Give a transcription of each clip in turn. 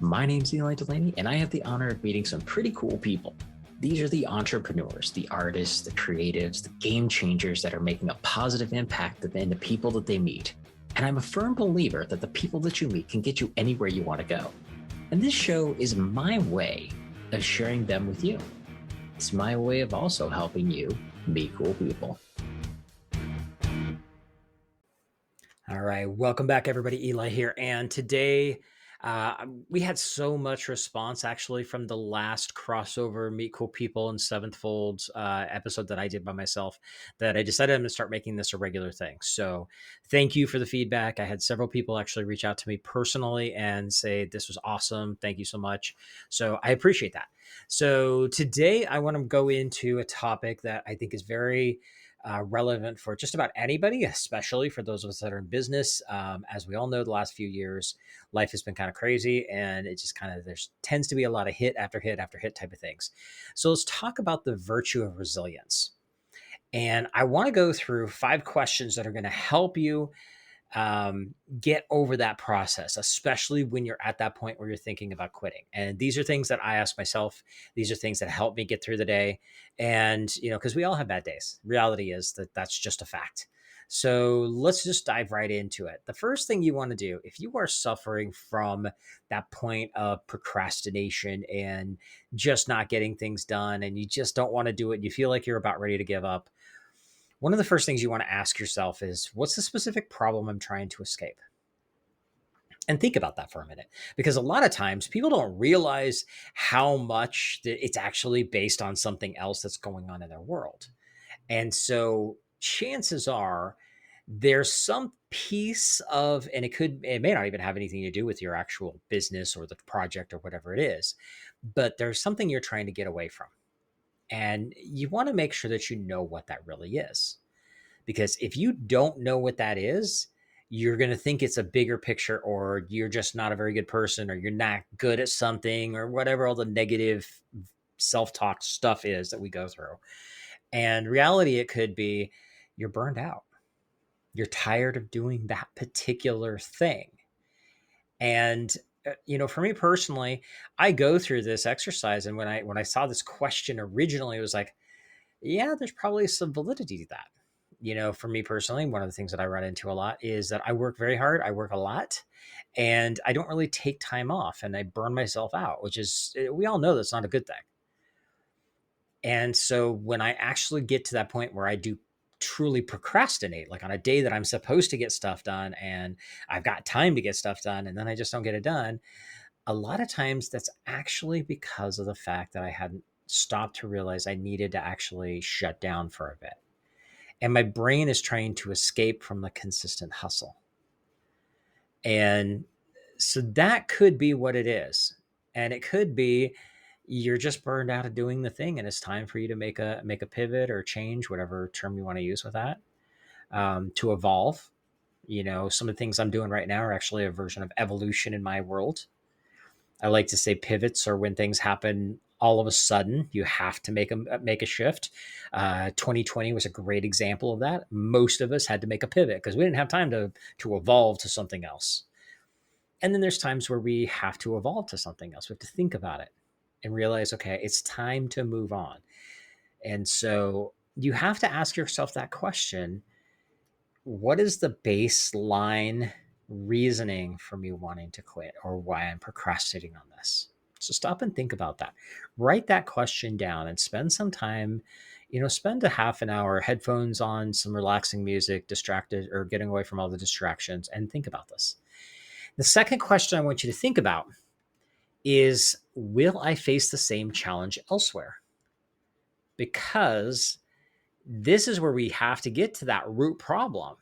My name's Eli Delaney, and I have the honor of meeting some pretty cool people. These are the entrepreneurs, the artists, the creatives, the game changers that are making a positive impact in the people that they meet. And I'm a firm believer that the people that you meet can get you anywhere you want to go. And this show is my way of sharing them with you. It's my way of also helping you meet cool people. All right, welcome back, everybody. Eli here, and today we had so much response actually from the last crossover Meet Cool People and Seventh Fold episode that I did by myself that I decided I'm going to start making this a regular thing. So thank you for the feedback. I had several people actually reach out to me personally and say this was awesome. Thank you so much. So I appreciate that. So today I want to go into a topic that I think is very relevant for just about anybody, especially for those of us that are in business. As we all know, the last few years, life has been kind of crazy, and it just kind of there tends to be a lot of hit after hit after hit type of things. So let's talk about the virtue of resilience. And I want to go through 5 questions that are going to help you get over that process, especially when you're at that point where you're thinking about quitting. And these are things that I ask myself. These are things that help me get through the day. And, because we all have bad days. Reality is that that's just a fact. So let's just dive right into it. The first thing you want to do, if you are suffering from that point of procrastination and just not getting things done, and you just don't want to do it, and you feel like you're about ready to give up, one of the first things you want to ask yourself is, what's the specific problem I'm trying to escape? And think about that for a minute, because a lot of times people don't realize how much it's actually based on something else that's going on in their world. And so chances are there's some piece of, and it may not even have anything to do with your actual business or the project or whatever it is, but there's something you're trying to get away from. And you want to make sure that you know what that really is. Because if you don't know what that is, you're going to think it's a bigger picture, or you're just not a very good person, or you're not good at something, or whatever all the negative self-talk stuff is that we go through. And reality, it could be you're burned out. You're tired of doing that particular thing. And for me personally, I go through this exercise, and when I saw this question originally, it was like, yeah, there's probably some validity to that. For me personally, one of the things that I run into a lot is that I work very hard. I work a lot, and I don't really take time off, and I burn myself out, which is, we all know that's not a good thing. And so when I actually get to that point where I do truly procrastinate, like on a day that I'm supposed to get stuff done and I've got time to get stuff done, and then I just don't get it done, a lot of times that's actually because of the fact that I hadn't stopped to realize I needed to actually shut down for a bit. And my brain is trying to escape from the consistent hustle. And so that could be what it is. And it could be you're just burned out of doing the thing, and it's time for you to make a pivot or change, whatever term you want to use with that, to evolve. Some of the things I'm doing right now are actually a version of evolution in my world. I like to say pivots are when things happen all of a sudden. You have to make a shift. 2020 was a great example of that. Most of us had to make a pivot because we didn't have time to evolve to something else. And then there's times where we have to evolve to something else. We have to think about it and realize, okay, it's time to move on. And so you have to ask yourself that question: what is the baseline reasoning for me wanting to quit, or why I'm procrastinating on this? So stop and think about that. Write that question down and spend some time, spend a half an hour, headphones on, some relaxing music, distracted, or getting away from all the distractions, and think about this. The second question I want you to think about is, will I face the same challenge elsewhere? Because this is where we have to get to that root problem.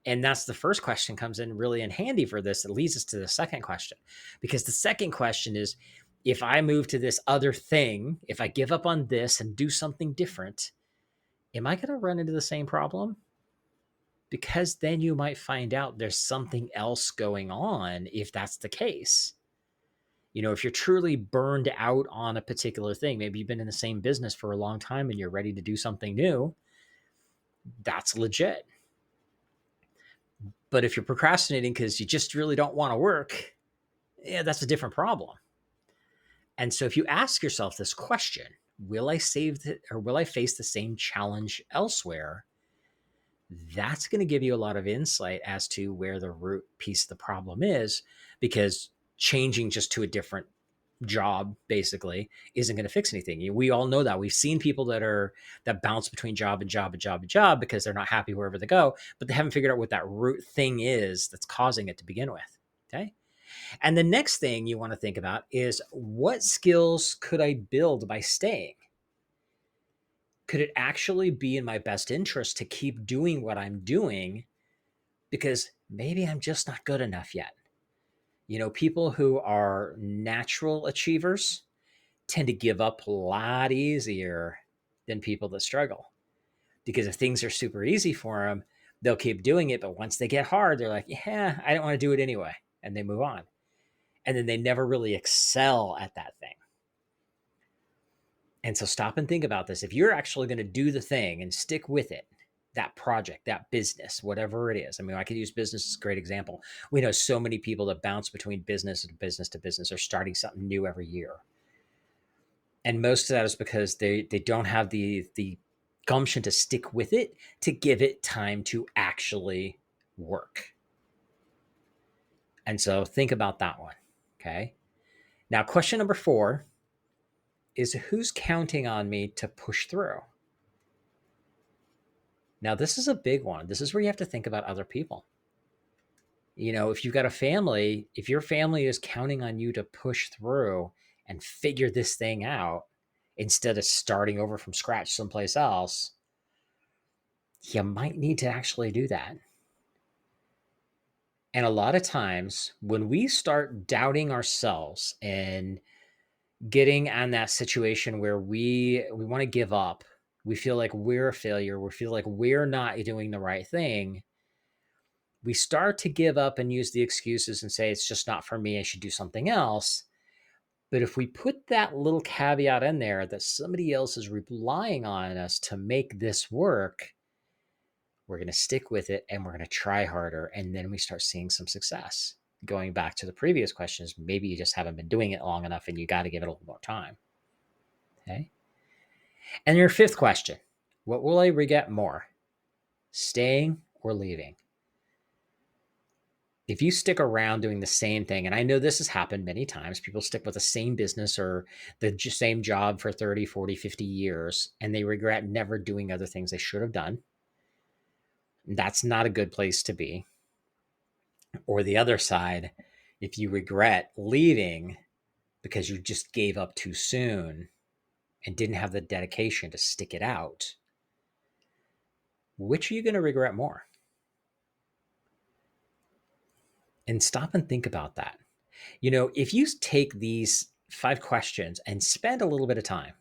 And that's the first question comes in really in handy for this. It leads us to the second question, because the second question is, if I move to this other thing, if I give up on this and do something different, am I going to run into the same problem? Because then you might find out there's something else going on if that's the case. If you're truly burned out on a particular thing, maybe you've been in the same business for a long time and you're ready to do something new, that's legit. But if you're procrastinating because you just really don't want to work, Yeah, that's a different problem. And so if you ask yourself this question, will I save it or will I face the same challenge elsewhere? That's going to give you a lot of insight as to where the root piece of the problem is, because changing just to a different job basically isn't going to fix anything. We all know that. We've seen people that bounce between job and job and job and job because they're not happy wherever they go, but they haven't figured out what that root thing is that's causing it to begin with. Okay. And the next thing you want to think about is, what skills could I build by staying? Could it actually be in my best interest to keep doing what I'm doing? Because maybe I'm just not good enough yet. People who are natural achievers tend to give up a lot easier than people that struggle. Because if things are super easy for them, they'll keep doing it. But once they get hard, they're like, yeah, I don't want to do it anyway. And they move on. And then they never really excel at that thing. And so stop and think about this. If you're actually going to do the thing and stick with it, that project, that business, whatever it is. I mean, I could use business as a great example. We know so many people that bounce between business and business to business, or starting something new every year. And most of that is because they don't have the gumption to stick with it, to give it time to actually work. And so think about that one. Okay. Now, question number 4 is, who's counting on me to push through? Now, this is a big one. This is where you have to think about other people. If you've got a family, if your family is counting on you to push through and figure this thing out instead of starting over from scratch someplace else, you might need to actually do that. And a lot of times when we start doubting ourselves and getting on that situation where we want to give up, we feel like we're a failure, we feel like we're not doing the right thing, we start to give up and use the excuses and say, it's just not for me, I should do something else. But if we put that little caveat in there that somebody else is relying on us to make this work, we're going to stick with it and we're going to try harder. And then we start seeing some success. Going back to the previous questions, maybe you just haven't been doing it long enough and you got to give it a little more time. Okay. And your 5th question, what will I regret more, staying or leaving? If you stick around doing the same thing, and I know this has happened many times, people stick with the same business or the same job for 30, 40, 50 years, and they regret never doing other things they should have done. That's not a good place to be. Or the other side, if you regret leaving because you just gave up too soon and didn't have the dedication to stick it out, which are you going to regret more? And stop and think about that. If you take these 5 questions and spend a little bit of time,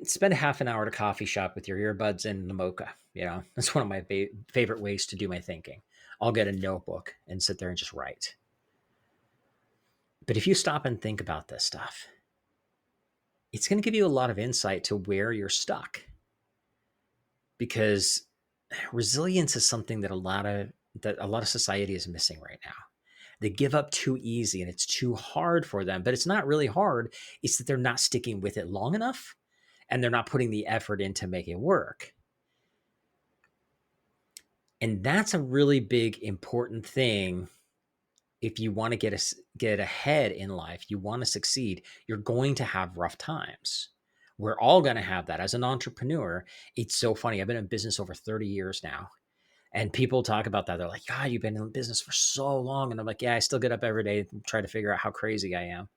spend a half an hour at a coffee shop with your earbuds and the mocha. That's one of my favorite ways to do my thinking. I'll get a notebook and sit there and just write. But if you stop and think about this stuff, it's going to give you a lot of insight to where you're stuck. Because resilience is something that a lot of society is missing right now. They give up too easy and it's too hard for them, but it's not really hard. It's that they're not sticking with it long enough and they're not putting the effort in to make it work. And that's a really big, important thing. If you want to get ahead in life, you want to succeed, you're going to have rough times. We're all going to have that. As an entrepreneur, it's so funny. I've been in business over 30 years now. And people talk about that. They're like, God, you've been in business for so long. And I'm like, yeah, I still get up every day and try to figure out how crazy I am.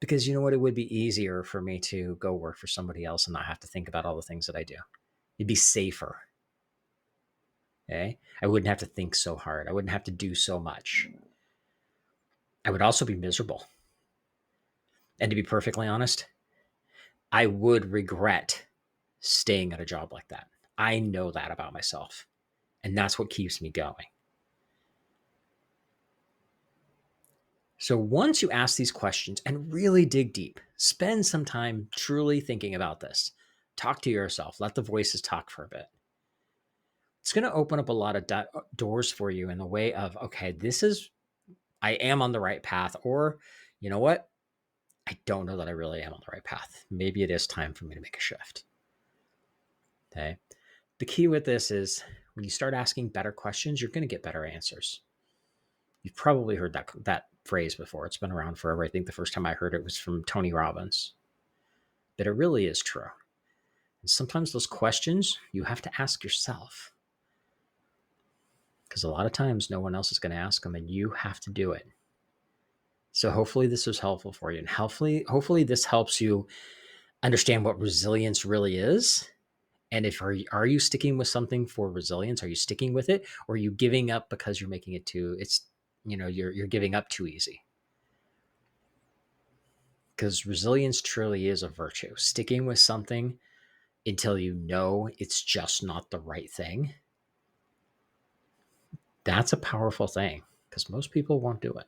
Because you know what? It would be easier for me to go work for somebody else and not have to think about all the things that I do. It'd be safer. Okay? I wouldn't have to think so hard. I wouldn't have to do so much. I would also be miserable. And to be perfectly honest, I would regret staying at a job like that. I know that about myself. And that's what keeps me going. So once you ask these questions and really dig deep, spend some time truly thinking about this. Talk to yourself. Let the voices talk for a bit. It's going to open up a lot of doors for you in the way of, okay, this is I am on the right path, or you know what? I don't know that I really am on the right path. Maybe it is time for me to make a shift. Okay. The key with this is when you start asking better questions, you're going to get better answers. You've probably heard that phrase before. It's been around forever. I think the first time I heard it was from Tony Robbins. But it really is true. And sometimes those questions you have to ask yourself, because a lot of times no one else is going to ask them and you have to do it. So hopefully this was helpful for you. And hopefully this helps you understand what resilience really is. And if are you sticking with something for resilience? Are you sticking with it? Or are you giving up because you're making it you're giving up too easy? Because resilience truly is a virtue. Sticking with something until you know it's just not the right thing. That's a powerful thing because most people won't do it.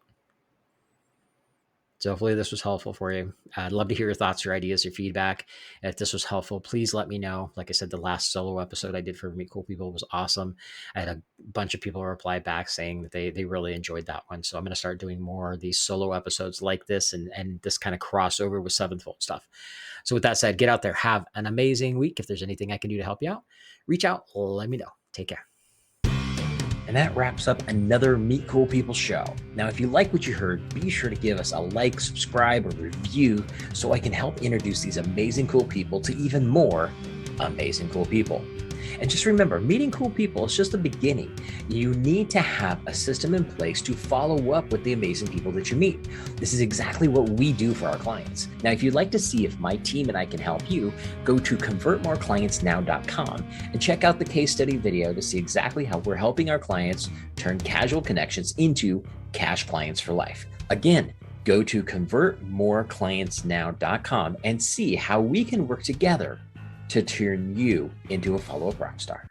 So hopefully this was helpful for you. I'd love to hear your thoughts, your ideas, your feedback. If this was helpful, please let me know. Like I said, the last solo episode I did for Meet Cool People was awesome. I had a bunch of people reply back saying that they really enjoyed that one. So I'm going to start doing more of these solo episodes like this and this kind of crossover with Seventhfold stuff. So with that said, get out there, have an amazing week. If there's anything I can do to help you out, reach out, let me know. Take care. And that wraps up another Meet Cool People show. Now, if you like what you heard, be sure to give us a like, subscribe, or review so I can help introduce these amazing cool people to even more amazing cool people. And just remember, meeting cool people is just the beginning. You need to have a system in place to follow up with the amazing people that you meet. This is exactly what we do for our clients. Now, if you'd like to see if my team and I can help you, go to convertmoreclientsnow.com and check out the case study video to see exactly how we're helping our clients turn casual connections into cash clients for life. Again, go to convertmoreclientsnow.com and see how we can work together to turn you into a follow-up rock star.